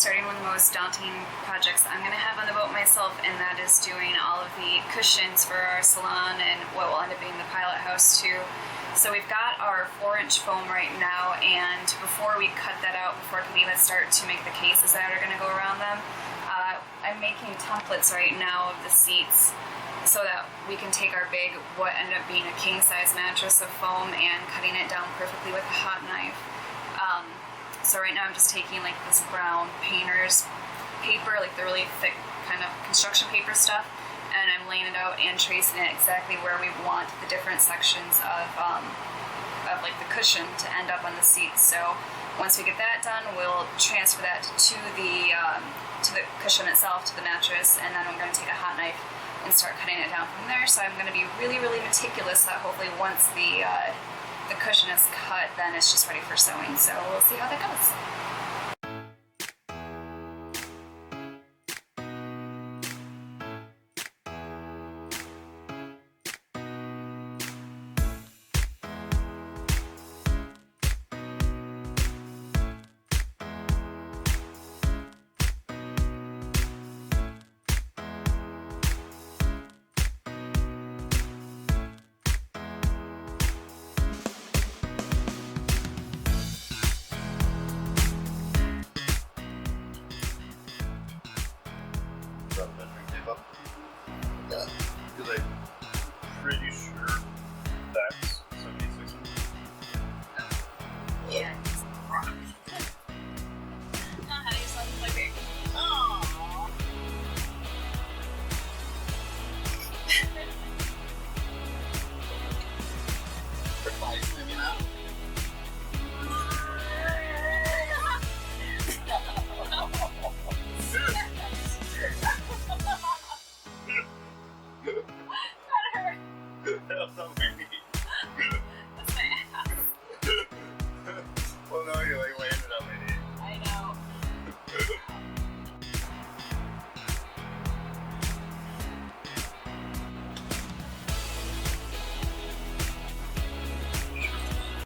starting one of the most daunting projects I'm going to have on the boat myself, and that is doing all of the cushions for our salon and what will end up being the pilot house too. So we've got our 4-inch foam right now, and before we cut that out, before I can even start to make the cases that are going to go around them, I'm making templates right now of the seats so that we can take our big, what ended up being a king-size mattress of foam, and cutting it down perfectly with a hot knife. So right now I'm just taking like this brown painter's paper, like the really thick kind of construction paper stuff, and I'm laying it out and tracing it exactly where we want the different sections of like the cushion to end up on the seat. So once we get that done, we'll transfer that to the cushion itself, to the mattress, and then I'm going to take a hot knife and start cutting it down from there. So I'm going to be really, really meticulous that hopefully once the cushion is cut, then it's just ready for sewing. So we'll see how that goes. Because I'm pretty sure that's 76. Yeah. How do you sound like baby? Aww. That's not me. That's my ass. Well, no, you like landed on my knee. I know.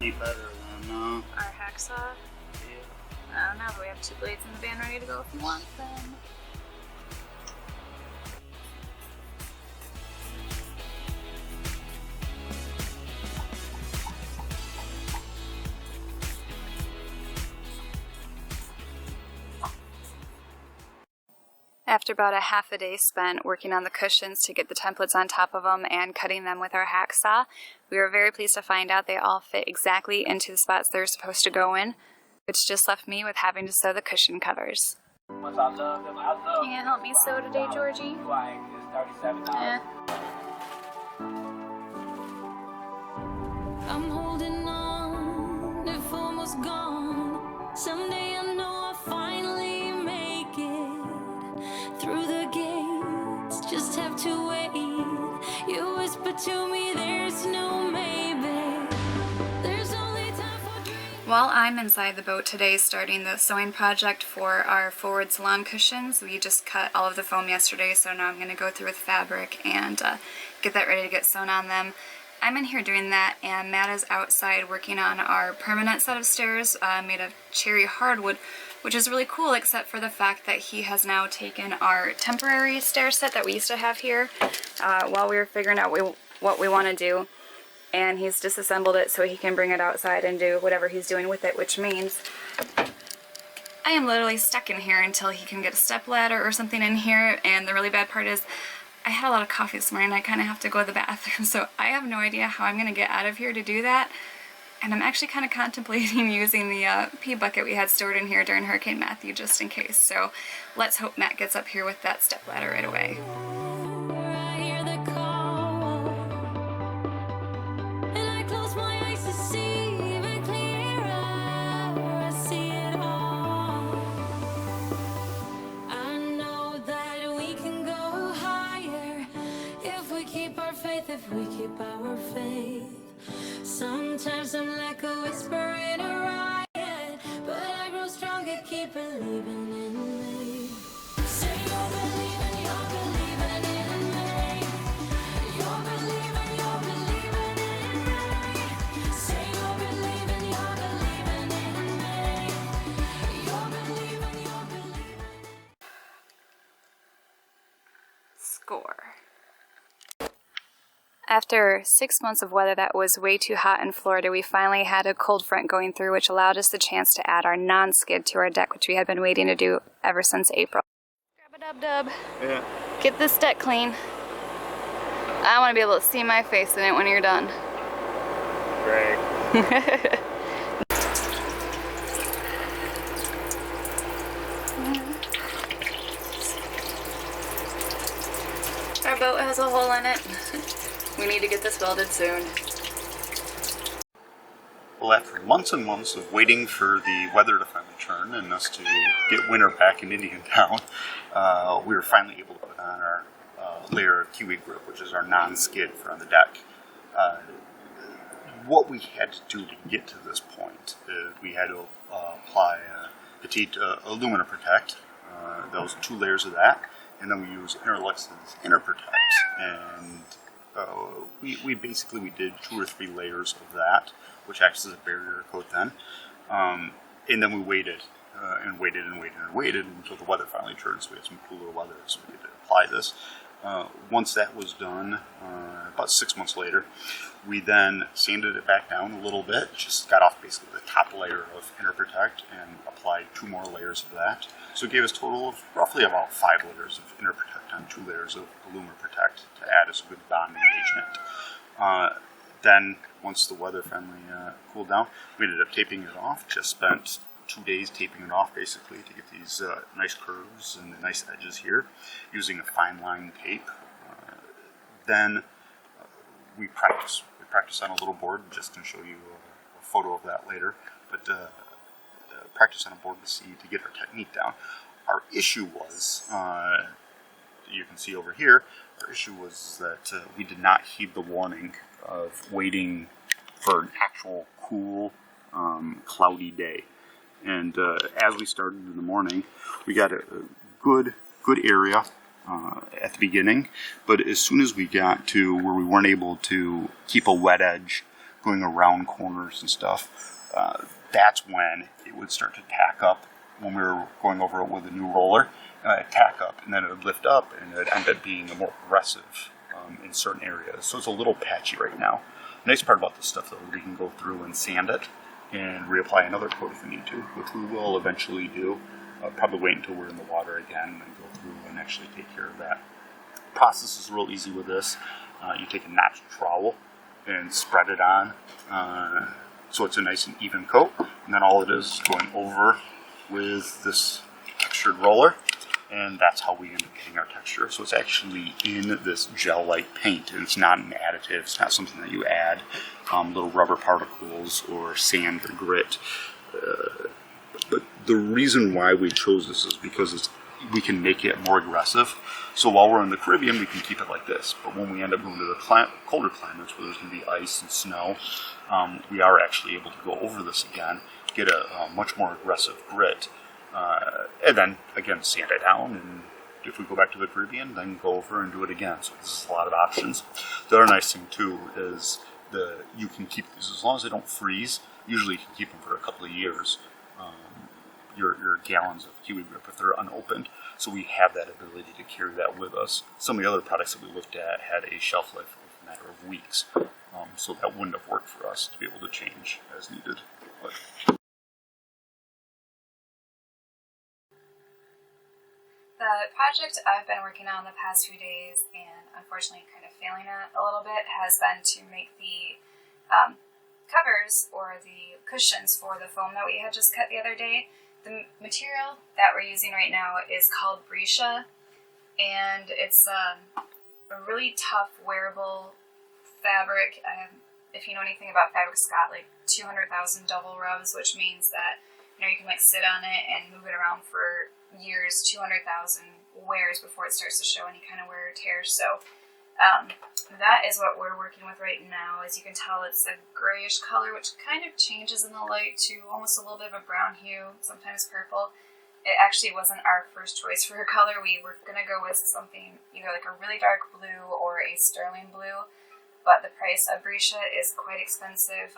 Be better than Our hacksaw? yeah. I don't know, but we have 2 blades in the van ready to go if you want them. After about a half a day spent working on the cushions to get the templates on top of them and cutting them with our hacksaw, we were very pleased to find out they all fit exactly into the spots they're supposed to go in, which just left me with having to sew the cushion covers. Can you help me sew today, Georgie? Yeah. I'm holding on, if almost gone. Someday I know I'll finally make it through the gates. Just have to wait. You whisper to me, there's no maybe. There's only time for dreams. While I'm inside the boat today starting the sewing project for our forward salon cushions, we just cut all of the foam yesterday, so now I'm going to go through with fabric and get that ready to get sewn on them. I'm in here doing that, and Matt is outside working on our permanent set of stairs made of cherry hardwood, which is really cool except for the fact that he has now taken our temporary stair set that we used to have here while we were figuring out what we want to do, and he's disassembled it so he can bring it outside and do whatever he's doing with it, which means I am literally stuck in here until he can get a step ladder or something in here. And the really bad part is I had a lot of coffee this morning and I kind of have to go to the bathroom, so I have no idea how I'm going to get out of here to do that. And I'm actually kind of contemplating using the pee bucket we had stored in here during Hurricane Matthew just in case. So let's hope Matt gets up here with that stepladder right away. I hear the call, and I close my eyes to see even clearer. I see it all. I know that we can go higher if we keep our faith, if we keep our faith. Sometimes I'm like a whisper in a riot, but I grow stronger, keep believing in me. Say you're believing in me. You're believing in me. Say you're believing in me. You're believing in me. 4. After 6 months of weather that was way too hot in Florida, we finally had a cold front going through, which allowed us the chance to add our non-skid to our deck, which we had been waiting to do ever since April. Grab a dub-dub. Yeah. Get this deck clean. I want to be able to see my face in it when you're done. Great. Our boat has a hole in it. We need to get this welded soon. Well, after months and months of waiting for the weather to finally turn and us to get winter back in Indiantown, we were finally able to put on our layer of Kiwi grip, which is our non-skid for on the deck. What we had to do to get to this point is we had to apply Petite Alumina Protect. Those 2 layers of that, and then we use Interlux's Inner Protect, and we basically did 2 or 3 layers of that, which acts as a barrier coat then, and then we waited and waited and waited and waited until the weather finally turned, so we had some cooler weather, so we could apply this. Once that was done, about 6 months later, we then sanded it back down a little bit, just got off basically the top layer of Inner Protect and applied 2 more layers of that. So it gave us a total of roughly about 5 layers of Inner Protect on 2 layers of Alumina Protect to add as a good bonding agent. Then, once the weather finally cooled down, we ended up taping it off. Just spent 2 days taping it off basically to get these nice curves and the nice edges here using a fine line tape. Then we practice. We practice on a little board. I'm just going to show you a photo of that later. But practice on a board to get our technique down. Our issue was, you can see over here, our issue was that we did not heed the warning of waiting for an actual cool, cloudy day. And as we started in the morning, we got a good area at the beginning, but as soon as we got to where we weren't able to keep a wet edge going around corners and stuff, that's when it would start to tack up when we were going over it with a new roller, tack up, and then it would lift up, and it would end up being more aggressive in certain areas. So it's a little patchy right now. The nice part about this stuff, though, is we can go through and sand it and reapply another coat if we need to, which we will eventually do. Probably wait until we're in the water again and then go through and actually take care of that. The process is real easy with this. You take a notched trowel and spread it on so it's a nice and even coat, and then all it is going over with this textured roller, and that's how we end up getting our texture. So it's actually in this gel-like paint, and it's not an additive. It's not something that you add little rubber particles or sand or grit. But the reason why we chose this is because we can make it more aggressive. So while we're in the Caribbean, we can keep it like this. But when we end up going to the colder climates where there's going to be ice and snow, we are actually able to go over this again, get a much more aggressive grit, and then, again, sand it down. And if we go back to the Caribbean, then go over and do it again. So this is a lot of options. The other nice thing, too, is you can keep these as long as they don't freeze. Usually you can keep them for a couple of years. Your gallons of Kiwi grip if they're unopened, so we have that ability to carry that with us. Some of the other products that we looked at had a shelf life of a matter of weeks, so that wouldn't have worked for us to be able to change as needed. But the project I've been working on the past few days, and unfortunately kind of failing at a little bit, has been to make the covers or the cushions for the foam that we had just cut the other day. The material that we're using right now is called Brisa, and it's a really tough wearable fabric. If you know anything about fabric, it's got like 200,000 double rubs, which means that you can like sit on it and move it around for years, 200,000 wears before it starts to show any kind of wear or tear. So that is what we're working with right now. As you can tell, it's a grayish color, which kind of changes in the light to almost a little bit of a brown hue, sometimes purple. It actually wasn't our first choice for a color. We were going to go with something either like a really dark blue or a sterling blue, but the price of Brisa is quite expensive.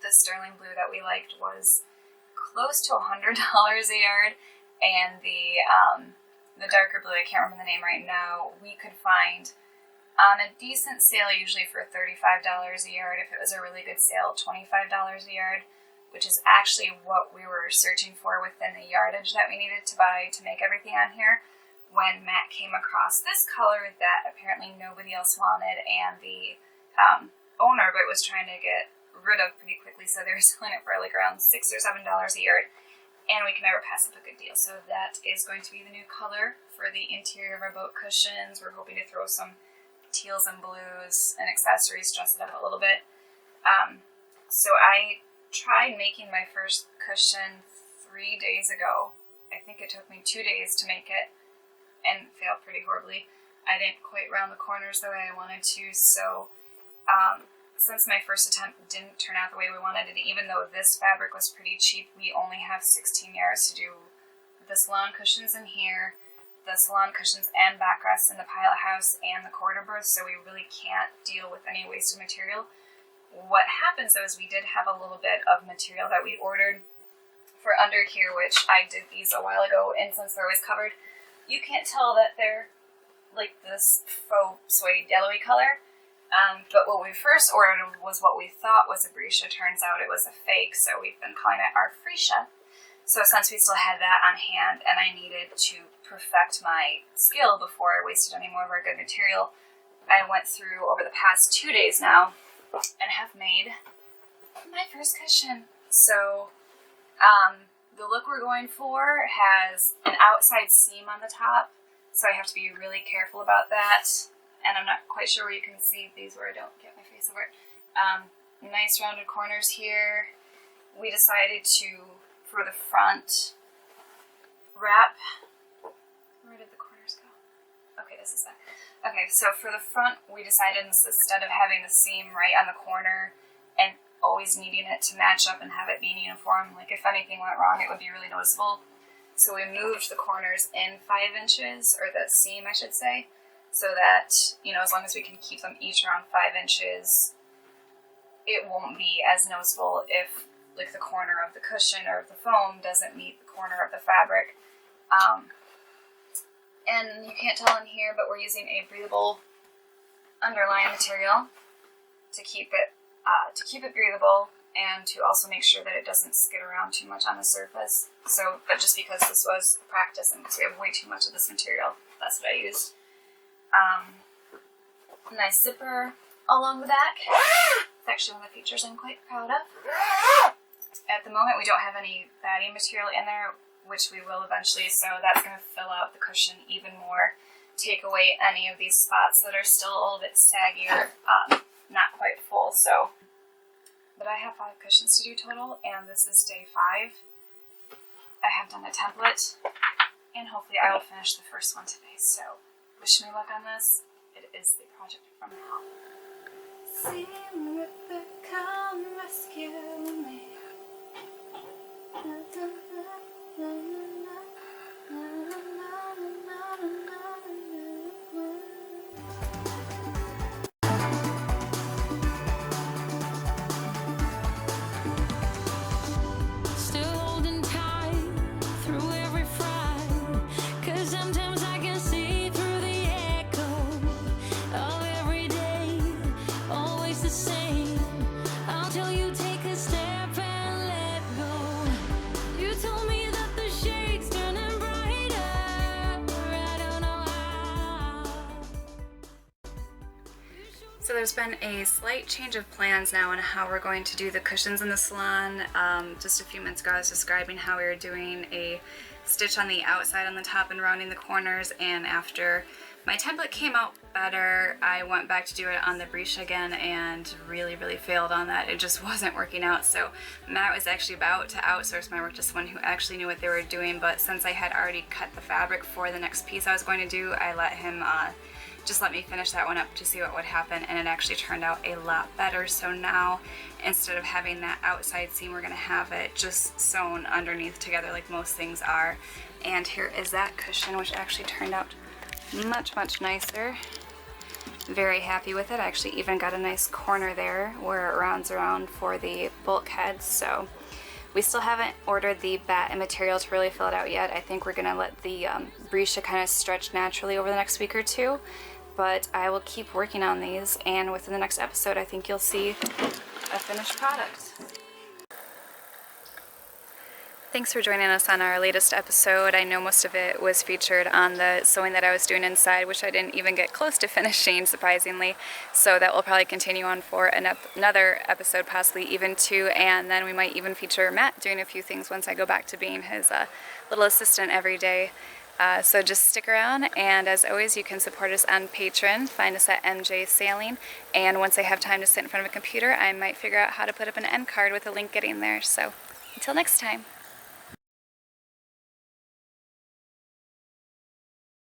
The sterling blue that we liked was close to $100 a yard, and the the darker blue, I can't remember the name right now, we could find on a decent sale, usually for $35 a yard. If it was a really good sale, $25 a yard, which is actually what we were searching for within the yardage that we needed to buy to make everything on here, when Matt came across this color that apparently nobody else wanted, and the owner of it was trying to get rid of pretty quickly, so they were selling it for like around $6 or $7 a yard, and we can never pass up a good deal. So that is going to be the new color for the interior of our boat cushions. We're hoping to throw some teals and blues and accessories, dress it up a little bit. So I tried making my first cushion 3 days ago. I think it took me 2 days to make it and failed pretty horribly. I didn't quite round the corners the way I wanted to, so since my first attempt didn't turn out the way we wanted it, even though this fabric was pretty cheap, we only have 16 yards to do the salon cushions in here, the salon cushions and backrests in the pilot house, and the quarter berth, so we really can't deal with any wasted material. What happens though is we did have a little bit of material that we ordered for under here, which I did these a while ago, and since they're always covered, you can't tell that they're like this faux suede yellowy color. But what we first ordered was what we thought was a Brisa. Turns out it was a fake, so we've been calling it our Freesia. So since we still had that on hand and I needed to perfect my skill before I wasted any more of our good material, I went through over the past 2 days now and have made my first cushion. So the look we're going for has an outside seam on the top, so I have to be really careful about that. And I'm not quite sure where you can see these where I don't get my face over it. Nice rounded corners here. We decided to, for the front, wrap. Where did the corners go? Okay, this is that. Okay, so for the front, we decided instead of having the seam right on the corner and always needing it to match up and have it being uniform, like if anything went wrong, it would be really noticeable. So we moved the corners in 5 inches, or the seam, I should say, so that, you know, as long as we can keep them each around 5 inches, it won't be as noticeable if, like, the corner of the cushion or the foam doesn't meet the corner of the fabric. And you can't tell in here, but we're using a breathable underlying material to keep it breathable, and to also make sure that it doesn't skid around too much on the surface. So, but just because this was practice and because we have way too much of this material, that's what I used. Nice zipper along the back. It's actually one of the features I'm quite proud of. At the moment, we don't have any batting material in there, which we will eventually, so that's going to fill out the cushion even more, take away any of these spots that are still a little bit saggier, not quite full. So, but I have 5 cushions to do total, and this is day 5. I have done a template, and hopefully I will finish the first one today. So, wish me luck on this. It is the project from hell. See Ripper, come rescue me. Still holding tight through every fight, 'cause sometimes I can see through the echo of every day, always the same. Until you take a step and let go. You told me that the shade's turning brighter. I don't know how. So there's been a slight change of plans now on how we're going to do the cushions in the salon. Just a few minutes ago I was describing how we were doing a stitch on the outside on the top and rounding the corners, and after my template came out better, I went back to do it on the Brisa again and really failed on that. It just wasn't working out. So Matt was actually about to outsource my work to someone who actually knew what they were doing, but since I had already cut the fabric for the next piece I was going to do, I let him just let me finish that one up to see what would happen, and it actually turned out a lot better. So now, instead of having that outside seam, we're going to have it just sewn underneath together like most things are. And here is that cushion, which actually turned out much nicer. Very happy with it. I actually even got a nice corner there where it rounds around for the bulkhead, so We still haven't ordered the bat and material to really fill it out yet. I think we're gonna let the Brisa kind of stretch naturally over the next week or two, but I will keep working on these, and within the next episode I think you'll see a finished product. Thanks for joining us on our latest episode. I know most of it was featured on the sewing that I was doing inside, which I didn't even get close to finishing, surprisingly. So that will probably continue on for another episode, possibly even two, and then we might even feature Matt doing a few things once I go back to being his little assistant every day. So just stick around, and as always, you can support us on Patreon. Find us at MJ Sailing, and once I have time to sit in front of a computer, I might figure out how to put up an end card with a link getting there. So until next time.